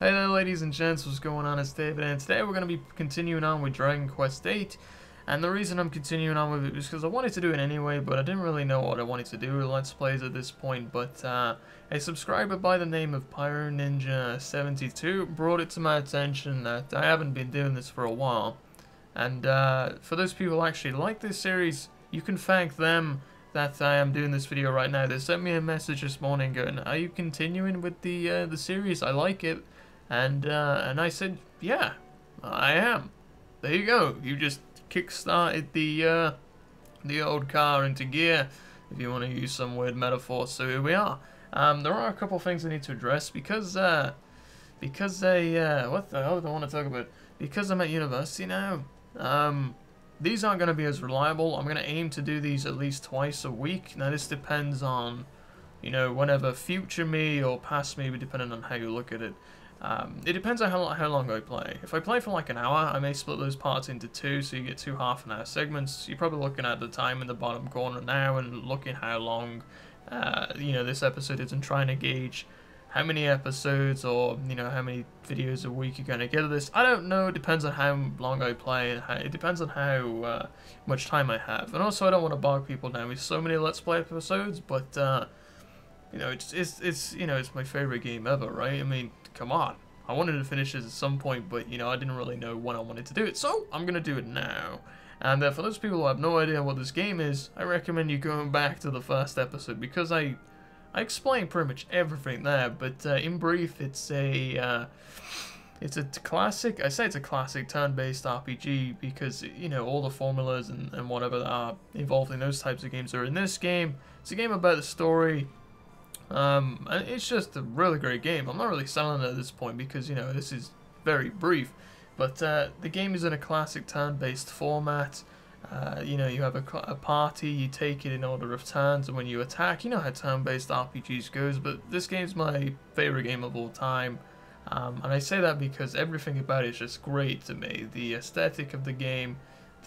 Hey there ladies and gents, what's going on? It's David, and today we're going to be continuing on with Dragon Quest VIII. And the reason I'm continuing on with it is because I wanted to do it anyway, but I didn't really know what I wanted to do with Let's Plays at this point. But a subscriber by the name of Pyro Ninja 72 brought it to my attention that I haven't been doing this for a while. And for those people who actually like this series, you can thank them that I am doing this video right now. They sent me a message this morning going, "Are you continuing with the series? I like it." And I said, yeah, I am. There you go. You just kick-started the old car into gear, if you want to use some weird metaphor. So here we are. There are a couple things I need to address because what the hell do I want to talk about? Because I'm at university now. These aren't going to be as reliable. I'm going to aim to do these at least twice a week. Now this depends on, you know, whenever future me or past me, depending on how you look at it. It depends on how long I play. If I play for like an hour, I may split those parts into two, so you get two half-an-hour segments. You're probably looking at the time in the bottom corner now and looking how long, you know, this episode is, and trying to gauge how many episodes or, you know, how many videos a week you're going to get of this. I don't know. It depends on how long I play, and it depends on how much time I have. And also, I don't want to bog people down with so many Let's Play episodes, but you know, it's you know, it's my favorite game ever, right? I mean, come on. I wanted to finish it at some point, but, you know, I didn't really know when I wanted to do it, so I'm going to do it now. And for those people who have no idea what this game is, I recommend you going back to the first episode, because I explained pretty much everything there, but in brief, it's a classic, I say it's a classic turn-based RPG, because, you know, all the formulas and whatever that are involved in those types of games are in this game. It's a game about the story. And it's just a really great game. I'm not really selling it at this point because, you know, this is very brief. But the game is in a classic turn-based format. You know, you have a party, you take it in order of turns, and when you attack, you know how turn-based RPGs goes, but this game's my favorite game of all time. And I say that because everything about it is just great to me. The aesthetic of the game,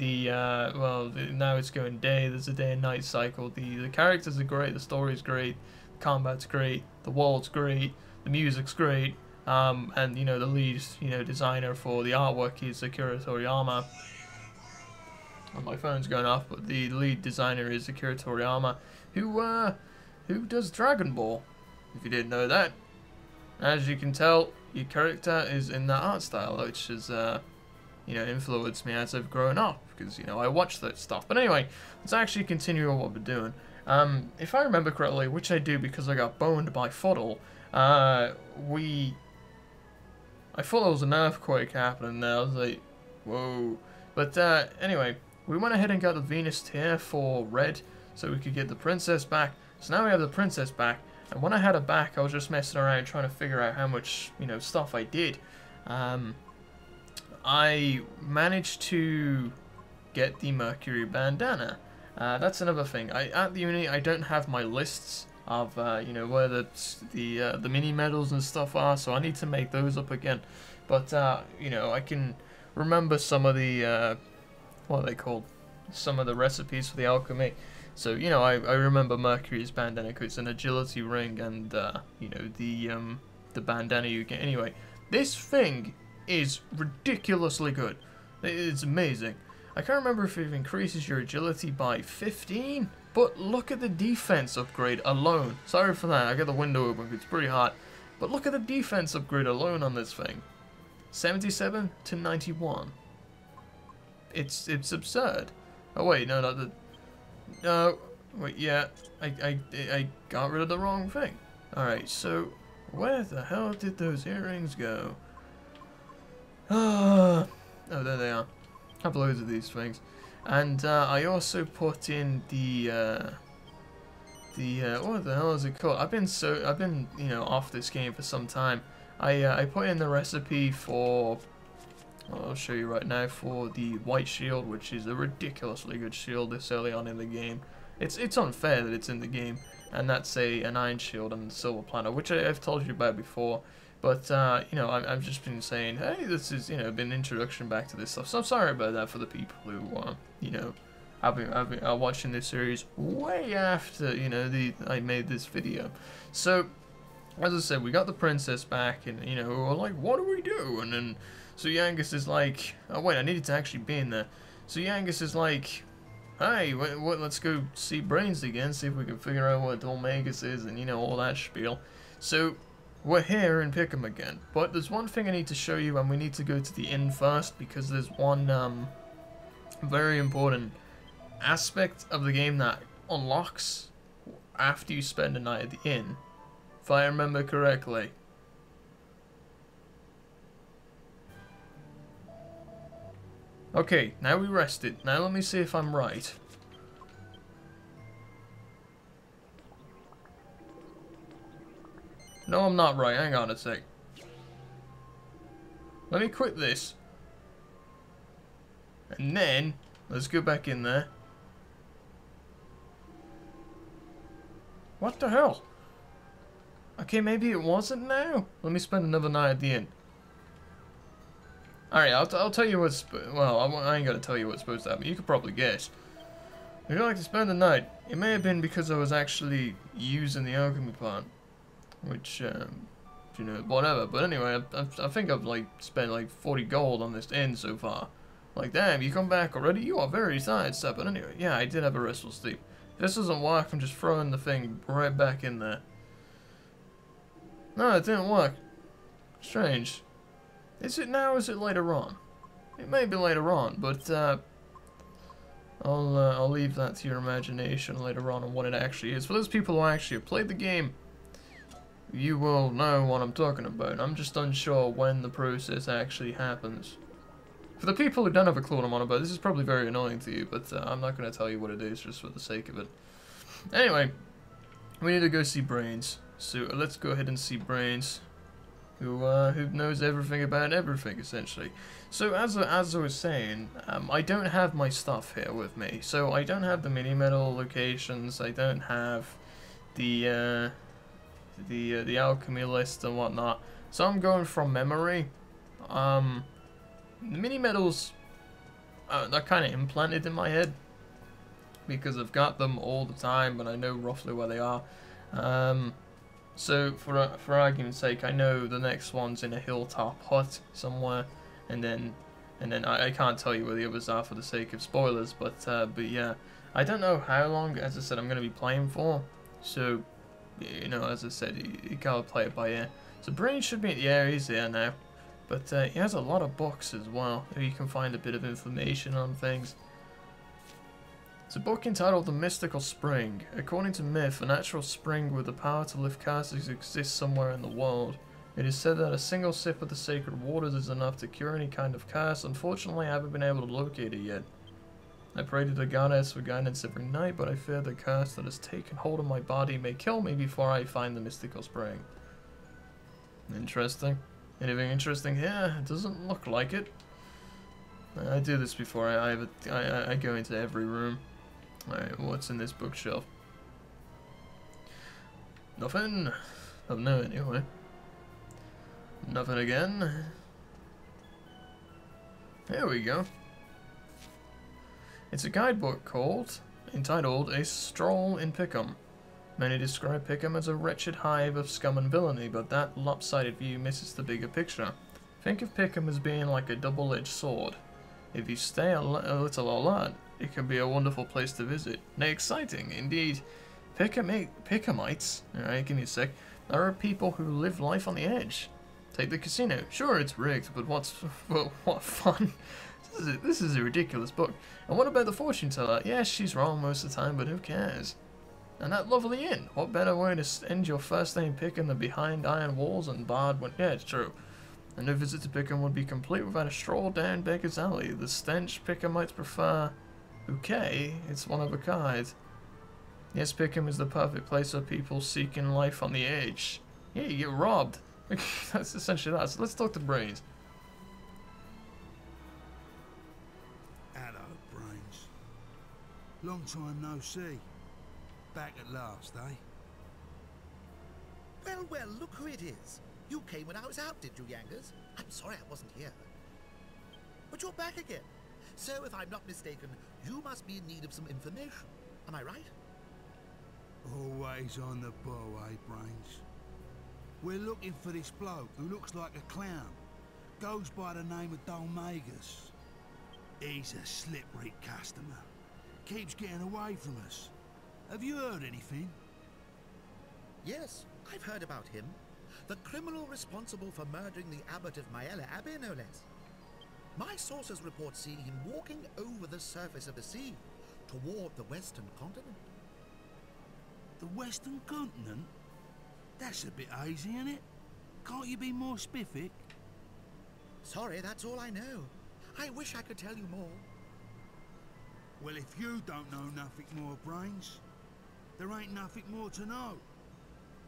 now it's going day, there's a day and night cycle, the characters are great, the story's great, combat's great, the world's great, the music's great, and, you know, the lead, you know, designer for the artwork is Akira Toriyama. And my phone's going off, but the lead designer is Akira Toriyama, who does Dragon Ball, if you didn't know that. As you can tell, your character is in that art style, which has, you know, influenced me as I've grown up, because, you know, I watch that stuff. But anyway, let's actually continue on what we're doing. If I remember correctly, which I do because I got boned by Fuddle, I thought there was an earthquake happening there. I was like, whoa. But anyway, we went ahead and got the Venus tier for red, so we could get the princess back. So now we have the princess back, and when I had her back, I was just messing around trying to figure out how much, you know, stuff I did. I managed to get the Mercury bandana. That's another thing. At the uni, I don't have my lists of you know, where the mini medals and stuff are, so I need to make those up again. But you know, I can remember some of the what are they called? Some of the recipes for the alchemy. So, you know, I remember Mercury's bandana because it's an agility ring, and you know, the bandana you get. Anyway, this thing is ridiculously good. It's amazing. I can't remember if it increases your agility by 15, but look at the defense upgrade alone. Sorry for that, I got the window open because it's pretty hot. But look at the defense upgrade alone on this thing. 77 to 91. It's absurd. Oh wait, no, not the... No, wait, yeah, I got rid of the wrong thing. Alright, so where the hell did those earrings go? Oh, there they are. I have loads of these things, and I also put in the what the hell is it called? I've been you know, off this game for some time. I put in the recipe for, I'll show you right now, for the white shield, which is a ridiculously good shield this early on in the game. It's unfair that it's in the game, and that's an iron shield and silver platter, which I've told you about before. But, you know, I've just been saying, hey, this is, you know, been an introduction back to this stuff. So I'm sorry about that for the people who, you know, I've been watching this series way after, you know, I made this video. So, as I said, we got the princess back, and you know, we were like, what do we do? And then, so Yangus is like, oh wait, I needed to actually be in there. So Yangus is like, hey, let's go see Brains again, see if we can figure out what Dolmagus is, and you know, all that spiel. So, we're here in Pickham again, but there's one thing I need to show you, and we need to go to the inn first, because there's one, very important aspect of the game that unlocks after you spend a night at the inn, if I remember correctly. Okay, now we rested. Now let me see if I'm right. No, I'm not right. Hang on a sec. Let me quit this. And then, let's go back in there. What the hell? Okay, maybe it wasn't now. Let me spend another night at the inn. Alright, I'll tell you what's... Well, I ain't gonna tell you what's supposed to happen. You could probably guess. Would you like to spend the night? It may have been because I was actually using the alchemy plant. Which, you know, whatever. But anyway, I think I've, like, spent, like, 40 gold on this inn so far. Like, damn, you come back already? You are very tired, sir. But anyway, yeah, I did have a restful sleep. If this doesn't work, I'm just throwing the thing right back in there. No, it didn't work. Strange. Is it now or is it later on? It may be later on, but I'll leave that to your imagination later on what it actually is. For those people who actually have played the game, you will know what I'm talking about. I'm just unsure when the process actually happens. For the people who don't have a clue what I'm on about, this is probably very annoying to you, but I'm not going to tell you what it is just for the sake of it. Anyway, we need to go see Brains. So let's go ahead and see Brains, who knows everything about everything, essentially. So as I was saying, I don't have my stuff here with me. So I don't have the mini-medal locations, I don't have the alchemy list and whatnot. So I'm going from memory. The mini-medals, they're kind of implanted in my head, because I've got them all the time, and I know roughly where they are. So for argument's sake, I know the next one's in a Hilltop Hut somewhere, and then I can't tell you where the others are for the sake of spoilers, but yeah, I don't know how long, as I said, I'm going to be playing for, so, you know, as I said, you gotta play it by ear. So Brain should be, yeah, he's here now, but he has a lot of books as well, where you can find a bit of information on things. It's a book entitled The Mystical Spring. According to myth, a natural spring with the power to lift curses exists somewhere in the world. It is said that a single sip of the sacred waters is enough to cure any kind of curse. Unfortunately, I haven't been able to locate it yet. I pray to the goddess for guidance every night, but I fear the curse that has taken hold of my body may kill me before I find the mystical spring. Interesting. Anything interesting here? It doesn't look like it. I do this before. I go into every room. Alright, what's in this bookshelf? Nothing. Oh no, anyway. Nothing again. There we go. It's a guidebook entitled A Stroll in Pickham. Many describe Pickham as a wretched hive of scum and villainy, but that lopsided view misses the bigger picture. Think of Pickham as being like a double-edged sword. If you stay a little alert, it can be a wonderful place to visit. Nay, exciting, indeed. Pickhamites, alright, give me a sec, are people who live life on the edge. Take the casino. Sure, it's rigged, but what fun. This is a ridiculous book. And what about the fortune teller? Yes, she's wrong most of the time, but who cares? And that lovely inn. What better way to end your first day in Pickham than behind iron walls and barred windows? Yeah, it's true. And no visit to Pickham would be complete without a stroll down Baker's Alley. The stench Pickhamites prefer. Okay, it's one of a kind. Yes, Pickham is the perfect place for people seeking life on the edge. Yeah, you get robbed. That's essentially that. So let's talk to Brains. Hello, Brains. Long time no see. Back at last, eh? Well, well, look who it is. You came when I was out, did you, Yangus? I'm sorry I wasn't here. But you're back again. So, if I'm not mistaken, you must be in need of some information. Am I right? Always on the ball, eh, Brains? We're looking for this bloke who looks like a clown. Goes by the name of Dolmagus. He's a slippery customer. Keeps getting away from us. Have you heard anything? Yes, I've heard about him. The criminal responsible for murdering the abbot of Maella Abbey, no less. My sources report seeing him walking over the surface of the sea toward the western continent. The western continent? That's a bit hazy, isn't it? Can't you be more specific? Sorry, that's all I know. I wish I could tell you more. Well, if you don't know nothing more, Brains, there ain't nothing more to know.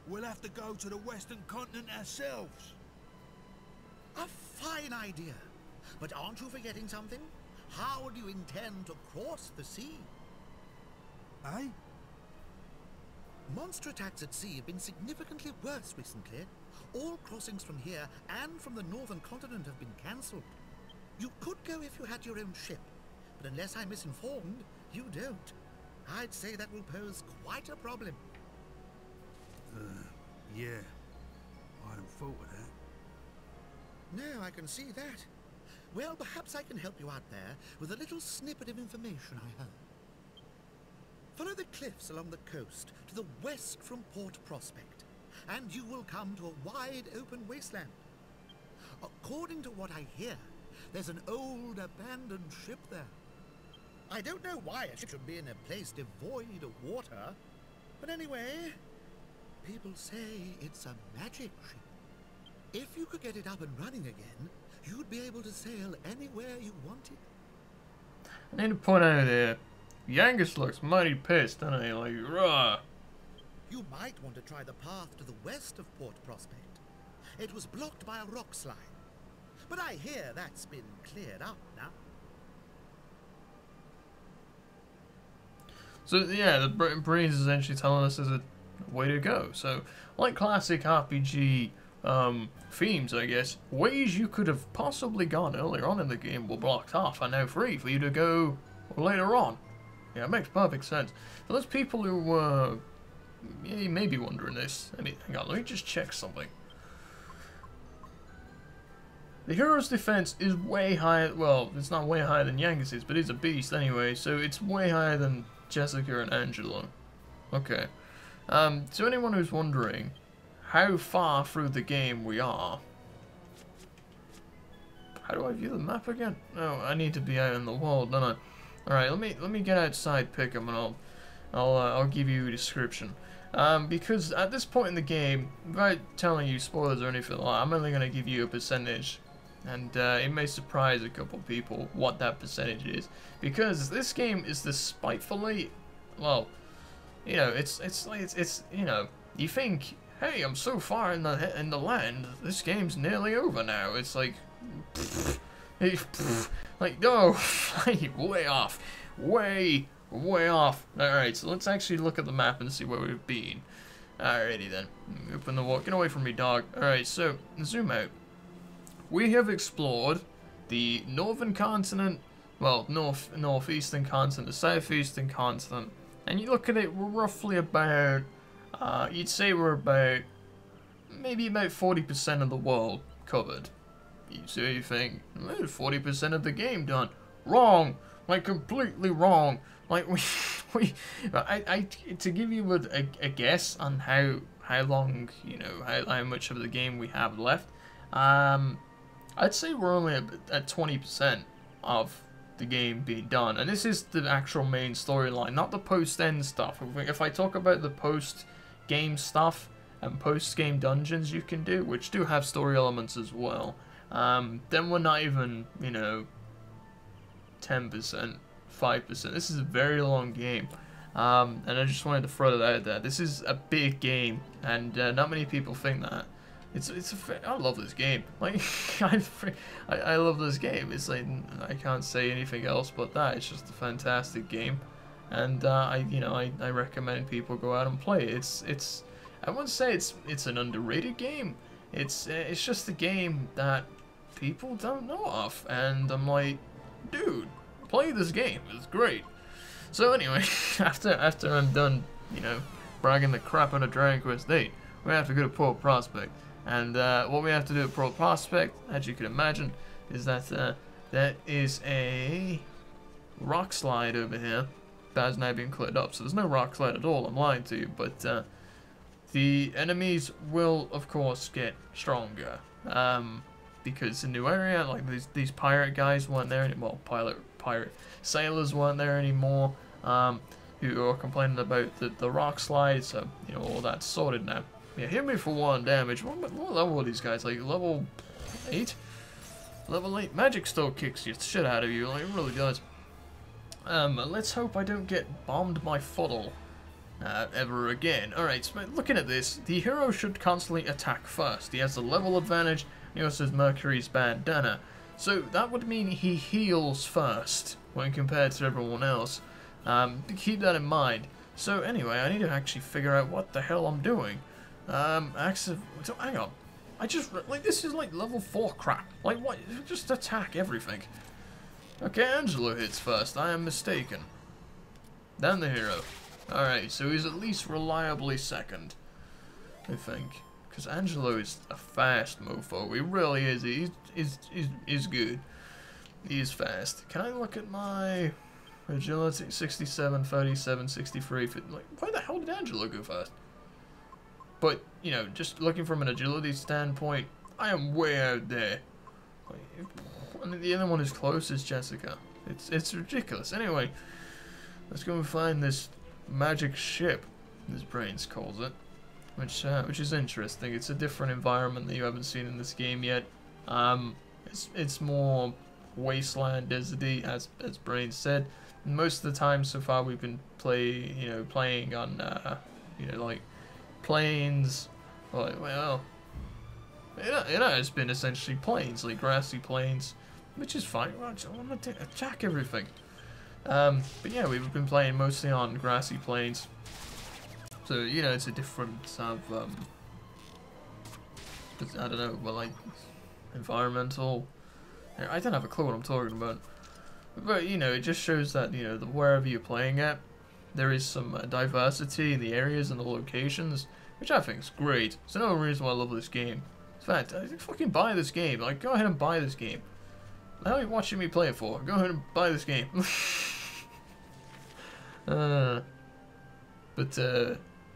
We'll have to go to the western continent ourselves. A fine idea. But aren't you forgetting something? How do you intend to cross the sea? Eh? Monster attacks at sea have been significantly worse recently. All crossings from here and from the northern continent have been cancelled. You could go if you had your own ship, but unless I'm misinformed, you don't. I'd say that will pose quite a problem. Yeah. I hadn't thought of that. No, I can see that. Well, perhaps I can help you out there with a little snippet of information I heard. Follow the cliffs along the coast to the west from Port Prospect, and you will come to a wide open wasteland. According to what I hear, there's an old abandoned ship there. I don't know why a ship should be in a place devoid of water, but anyway, people say it's a magic ship. If you could get it up and running again, you'd be able to sail anywhere you wanted. I need to point out here, Yangus looks mighty pissed, doesn't he? Like, rah. You might want to try the path to the west of Port Prospect. It was blocked by a rock slide, but I hear that's been cleared up now. So yeah, the Breeze is essentially telling us there's a way to go. So, like classic RPG themes, I guess, ways you could have possibly gone earlier on in the game were blocked off and now free for you to go later on. Yeah, it makes perfect sense. For those people who you may be wondering this, hang on, let me just check something. The hero's defense is way higher, well, it's not way higher than Yangus's, but it's a beast anyway, so it's way higher than Jessica and Angelo. Okay. So anyone who's wondering how far through the game we are. How do I view the map again? Oh, I need to be out in the world, don't I? Alright, let me get outside Pickham and I'll give you a description. Because at this point in the game, without telling you spoilers or anything like that, I'm only gonna give you a percentage. And it may surprise a couple people what that percentage is. Because this game is despitefully, well, you know, it's you know, you think, hey, I'm so far in the land, this game's nearly over now. It's like, like, no, way off, way off. Alright, so let's actually look at the map and see where we've been. Alrighty then, open the wall, get away from me, dog. Alright, so, zoom out. We have explored the northern continent, well, northeastern continent, the southeastern continent, and you look at it, we're roughly about, you'd say we're about, maybe about 40% of the world covered. So you think, 40% of the game done. Wrong! Like, completely wrong. Like, to give you a guess on how long, you know, how much of the game we have left, I'd say we're only at 20% of the game being done. And this is the actual main storyline, not the post-end stuff. If I talk about the post-game stuff and post-game dungeons you can do, which do have story elements as well, then we're not even, you know, 10%, 5%. This is a very long game. And I just wanted to throw that out there. This is a big game, and not many people think that. I love this game. Like, I love this game. It's like, I can't say anything else but that. It's just a fantastic game, and I recommend people go out and play it. I wouldn't say it's an underrated game. It's just a game that people don't know of, and I'm like, dude, play this game. It's great. So anyway, after I'm done, you know, bragging the crap out of Dragon Quest VIII, we have to go to Port Prospect. And what we have to do at Port Prospect, as you can imagine, is that there is a rock slide over here that has now been cleared up. So there's no rock slide at all, I'm lying to you, but the enemies will, of course, get stronger. Because it's a new area, like these pirate guys weren't there anymore, pirate sailors weren't there anymore, who are complaining about the rock slide, so, you know, all that's sorted now. Yeah, hit me for 1 damage. What level are these guys? Like, level 8? Level 8? Magic still kicks the shit out of you, like, it really does. Let's hope I don't get bombed by Fuddle ever again. Alright, so looking at this, the hero should constantly attack first. He has the level advantage. He also has Mercury's bandana. So that would mean he heals first when compared to everyone else. Keep that in mind. So anyway, I need to actually figure out what the hell I'm doing. So hang on. I just, like, this is like level 4 crap. Like, what? Just attack everything. Okay, Angelo hits first. I am mistaken. Then the hero. Alright, so he's at least reliably second, I think. Because Angelo is a fast mofo. He really is. He's good. He's fast. Can I look at my agility? 67, 37, 63. Like, why the hell did Angelo go first? But, you know, just looking from an agility standpoint, I am way out there. And the other one is close is Jessica. It's ridiculous. Anyway, let's go and find this magic ship, as Brains calls it. Which is interesting. It's a different environment that you haven't seen in this game yet. It's more wasteland deserty, as Brains said. And most of the time so far we've been playing on like plains. Well, it's been essentially plains, like grassy plains, which is fine. I want to attack everything. But yeah, we've been playing mostly on grassy plains. So, you know, it's a different sort of, I don't know, well, like, environmental. I don't have a clue what I'm talking about. But, you know, it just shows that, you know, wherever you're playing at, there is some diversity in the areas and the locations, which I think is great. It's another reason why I love this game. In fact, I fucking buy this game. Like, go ahead and buy this game. How are you watching me play it for? Go ahead and buy this game. But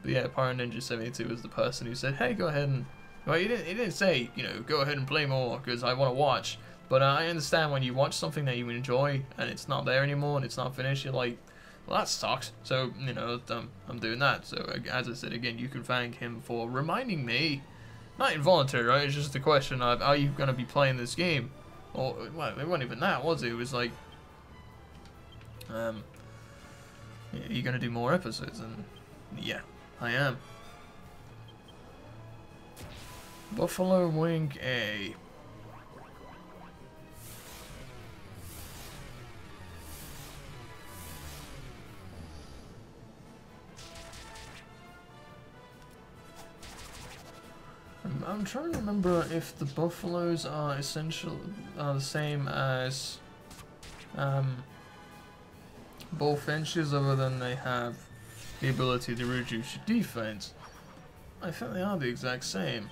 yeah, Power Ninja 72 was the person who said, "Hey, go ahead and." Well, he didn't say, you know, go ahead and play more because I want to watch. But I understand when you watch something that you enjoy and it's not there anymore and it's not finished, you're like, well, that sucks. So, you know, I'm doing that. So, as I said again, you can thank him for reminding me. Not involuntary, right? It's just a question of, are you going to be playing this game? Or, well, it wasn't even that, was it? It was like, are you going to do more episodes? And yeah, I am. Buffalo Wing A. I'm trying to remember if the buffaloes are the same as bullfinches, other than they have the ability to reduce your defense. I think they are the exact same.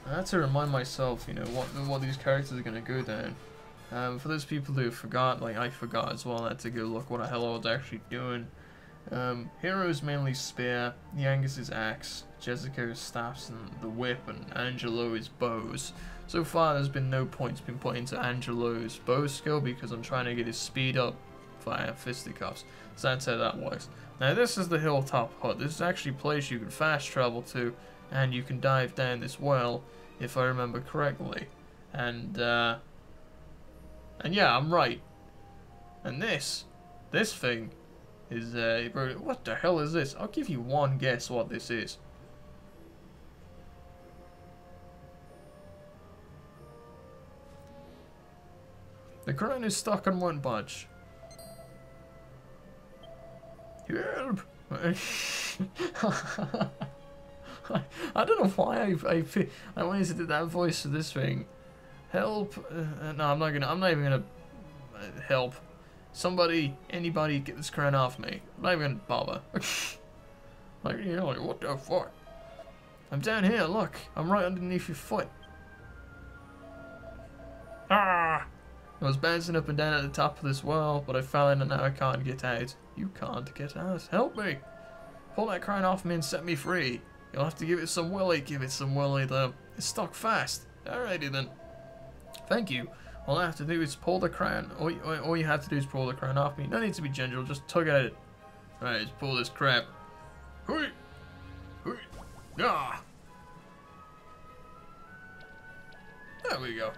I had to remind myself, you know, what these characters are going to go down. For those people who forgot, like I forgot as well, I had to go look what the hell I was actually doing. Hero is mainly spear, Yangus is axe, Jessica is staffs and the whip, and Angelo is bows. So far there's been no points been put into Angelo's bow skill because I'm trying to get his speed up via fisticuffs. So that's how that works. Now this is the Hilltop Hut. This is actually a place you can fast travel to, and you can dive down this well, if I remember correctly. And yeah, I'm right. And this thing is, what the hell is this? I'll give you one guess what this is. The crown is stuck and won't budge. Help! I don't know why I wanted to do that voice for this thing. Help! No, I'm not even gonna help. Somebody, anybody, get this crown off me. I'm not even gonna bother. Like, you know, like, what the fuck? I'm down here, look. I'm right underneath your foot. Ah! I was bouncing up and down at the top of this wall, but I fell in and now I can't get out. You can't get out. Help me! Pull that crown off me and set me free. You'll have to give it some willy. Give it some willy, though. It's stuck fast. Alrighty then. Thank you. All I have to do is pull the crown. All you have to do is pull the crown off me. No need to be gentle. Just tug at it. Alright, let's pull this crap. Hui! Hui! Ah! There we go.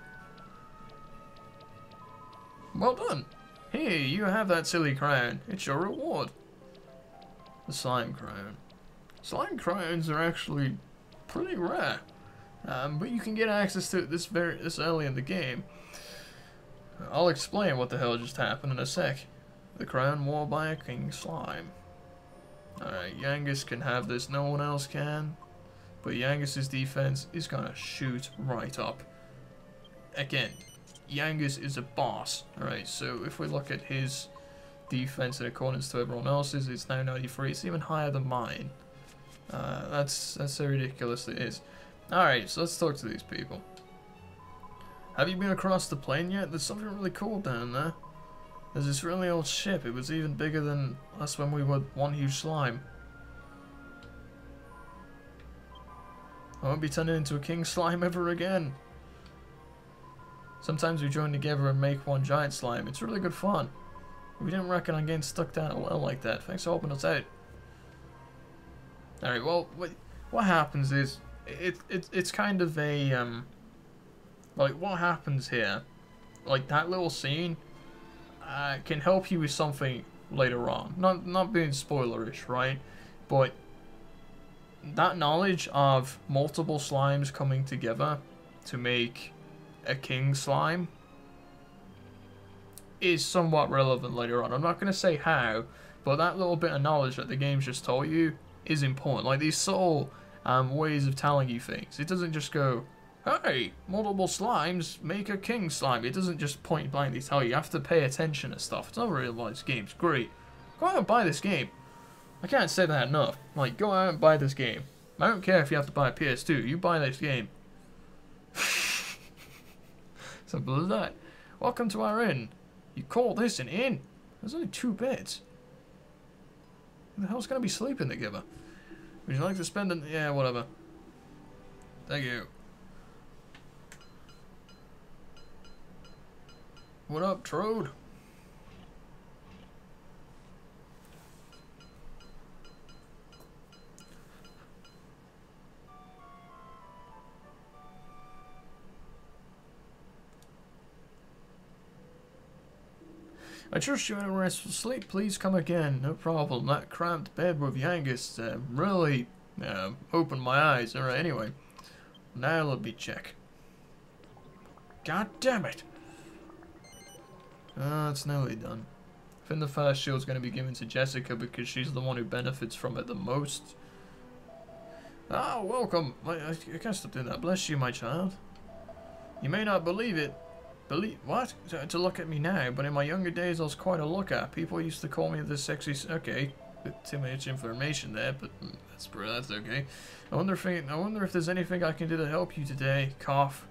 Well done. Here, you have that silly crown. It's your reward. The slime crown. Slime crowns are actually pretty rare, but you can get access to it this early in the game. I'll explain what the hell just happened in a sec. The crown worn by a king slime. Alright, Yangus can have this, no one else can. But Yangus's defense is gonna shoot right up. Again, Yangus is a boss. Alright, so if we look at his defense in accordance to everyone else's, it's now 93. It's even higher than mine. That's how ridiculous it is. Alright, so let's talk to these people. Have you been across the plain yet? There's something really cool down there. There's this really old ship. It was even bigger than us when we were one huge slime. I won't be turning into a king slime ever again. Sometimes we join together and make one giant slime. It's really good fun. We didn't reckon on getting stuck down a well like that. Thanks for helping us out. Alright, well, what happens is, it's kind of a, like, what happens here, like, that little scene, can help you with something later on. Not being spoilerish, right? But that knowledge of multiple slimes coming together to make a king slime is somewhat relevant later on. I'm not going to say how, but that little bit of knowledge that the game's just told you is important. Like, these subtle ways of telling you things. It doesn't just go, hey, multiple slimes make a king slime. It doesn't just point blankly tell you. You have to pay attention to stuff. It's not really like this game's great. Go out and buy this game. I can't say that enough. Like, go out and buy this game. I don't care if you have to buy a PS2. You buy this game. Simple as that. Welcome to our inn. You call this an inn? There's only 2 beds. Who the hell's gonna be sleeping together? Would you like to spend an... Yeah, whatever. Thank you. What up, Trode? I trust you in a restful sleep. Please come again. No problem. That cramped bed with Yangus really opened my eyes. Alright, anyway. Now let me check. God damn it! It's nearly done. I think the first shield's going to be given to Jessica because she's the one who benefits from it the most. Ah, welcome. I can't stop doing that. Bless you, my child. You may not believe it. Believe what? To look at me now, but in my younger days I was quite a looker. People used to call me the sexy... Okay, bit too much information there, but that's okay. I wonder if there's anything I can do to help you today. Cough.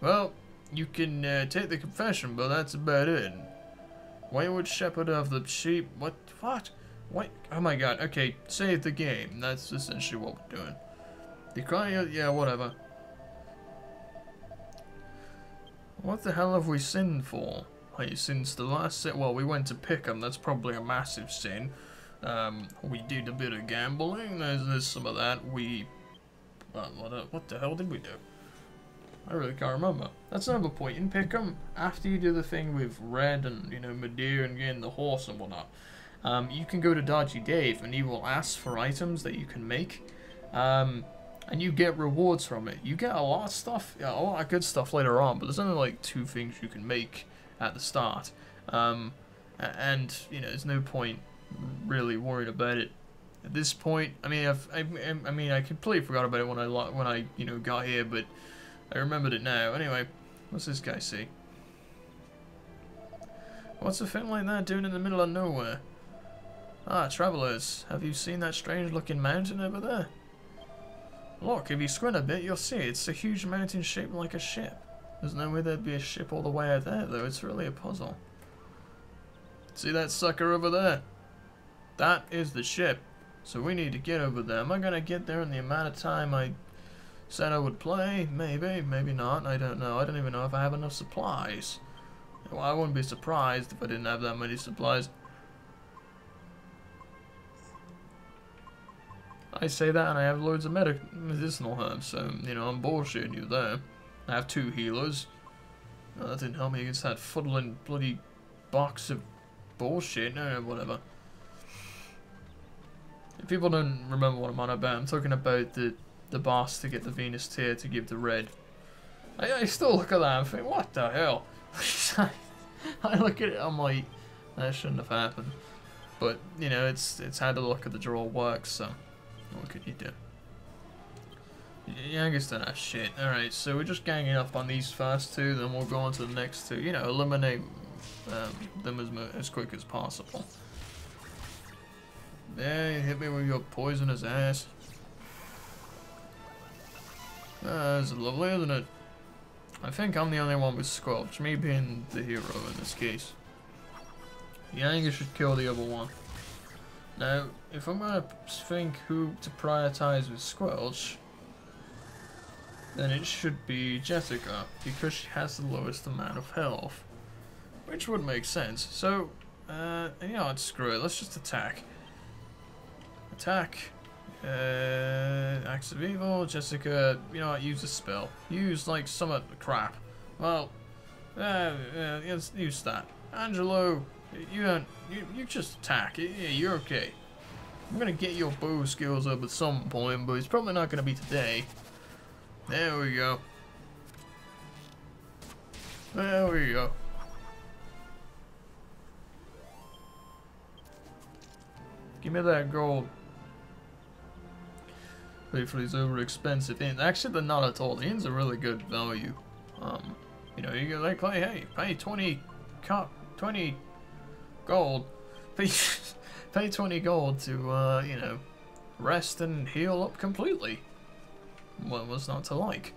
Well, you can take the confession, but that's about it. Wayward shepherd of the sheep... What? What? Oh my god, okay, save the game. That's essentially what we're doing. The cry... Yeah, whatever. What the hell have we sinned for? Like, since the last sin... Well, we went to Pickham. That's probably a massive sin. We did a bit of gambling. There's some of that. We... what the hell did we do? I really can't remember. That's another point. In Pickham, after you do the thing with Red and, you know, Medea and getting the horse and whatnot, you can go to Dodgy Dave and he will ask for items that you can make. And you get rewards from it. You get a lot of stuff, a lot of good stuff later on, but there's only like 2 things you can make at the start. And, you know, there's no point really worried about it at this point. I mean, I completely forgot about it when I you know, got here, but I remembered it now. Anyway, what's this guy say? What's a thing like that doing in the middle of nowhere? Ah, travellers, have you seen that strange-looking mountain over there? Look, if you squint a bit, you'll see it's a huge mountain shaped like a ship. There's no way there'd be a ship all the way out there, though. It's really a puzzle. See that sucker over there? That is the ship. So we need to get over there. Am I going to get there in the amount of time I said I would play? Maybe, maybe not. I don't know. I don't even know if I have enough supplies. Well, I wouldn't be surprised if I didn't have that many supplies. I say that and I have loads of medicinal herbs, so, you know, I'm bullshitting you there. I have 2 healers. No, that didn't help me against that fuddling bloody box of bullshit. No, whatever. If people don't remember what I'm on about, I'm talking about the boss to get the Venus tear to give the red. I still look at that and think, what the hell? I look at it, I'm like, that shouldn't have happened. But, you know, it's how the look of the draw works, so what could you do? Yeah, I guess don't have shit. Alright, so we're just ganging up on these first 2, then we'll go on to the next 2. You know, eliminate them as quick as possible. Yeah, you hit me with your poisonous ass. That's lovely, isn't it? I think I'm the only one with Squelch, me being the hero in this case. Yang should kill the other one. Now, if I'm gonna think who to prioritize with Squelch, then it should be Jessica, because she has the lowest amount of health. Which would make sense. So, you know what, screw it, let's just attack. Attack. Acts of Evil, Jessica, you know what, use a spell. Use, like, some of the crap. Well, use that. Angelo, you just attack. Yeah, you're okay. I'm gonna get your bow skills up at some point, but it's probably not gonna be today. There we go. There we go. Give me that gold. Pay for these over expensive inns. Actually, they're not at all. The inns are really good value. You know, you go like, hey, pay 20 gold. Pay 20 gold to, you know, rest and heal up completely. What was not to like?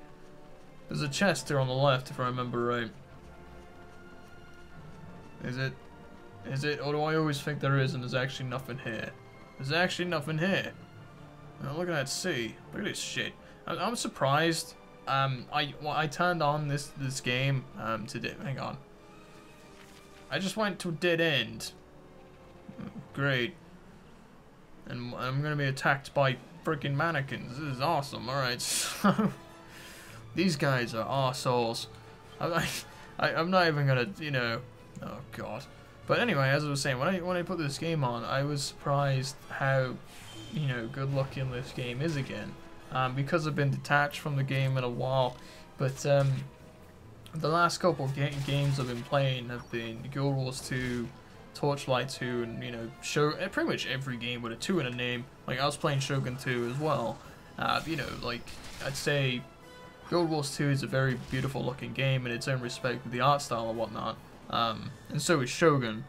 There's a chest here on the left, if I remember right. Is it? Is it? Or do I always think there is and there's actually nothing here? There's actually nothing here. Oh, look at that sea. Look at this shit. I'm surprised. I turned on this game today. Hang on. I just went to a dead end. Great. And I'm gonna be attacked by freaking mannequins. This is awesome. Alright, so these guys are arseholes. I'm not even gonna, you know. Oh god. But anyway, as I was saying, when I put this game on, I was surprised how, you know, good looking this game is again. Because I've been detached from the game in a while. But the last couple of games I've been playing have been Guild Wars 2, Torchlight 2, and, you know, pretty much every game with a 2 in a name. Like, I was playing Shogun 2 as well. You know, like, I'd say Guild Wars 2 is a very beautiful looking game in its own respect with the art style and whatnot. And so is Shogun.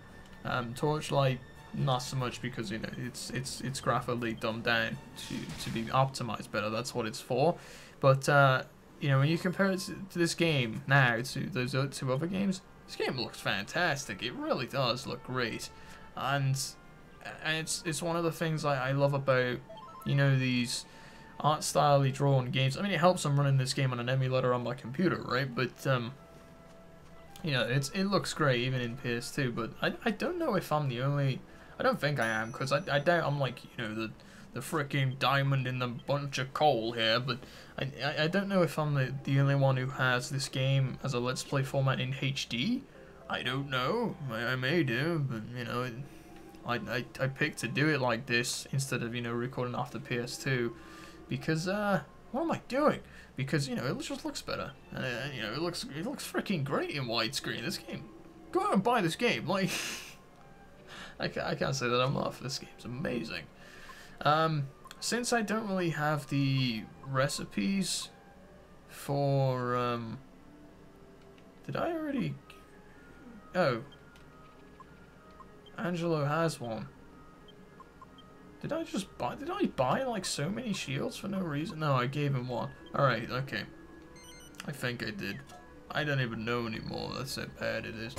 Torchlight, not so much, because, you know, it's graphically dumbed down to be optimized better. That's what it's for. But you know, when you compare it to this game now to those 2 other games, this game looks fantastic. It really does look great, and it's one of the things I love about, you know, these art stylely drawn games. I mean, it helps I'm running this game on an emulator on my computer, right? But you know, it looks great even in PS2. But I don't know if I'm the only. I don't think I am, because I doubt I'm like, you know, the freaking diamond in the bunch of coal here. But I don't know if I'm the only one who has this game as a Let's Play format in HD. I don't know. I may do, but, you know, I picked to do it like this instead of, you know, recording off the PS2, because what am I doing? Because, you know, it just looks better. You know, it looks freaking great in widescreen. This game, go out and buy this game. Like, I can't say that I'm off. This game's amazing. Since I don't really have the recipes for, did I already, oh, Angelo has one. Did I buy like so many shields for no reason? No, I gave him one. Alright, okay. I think I did. I don't even know anymore. That's how bad it is.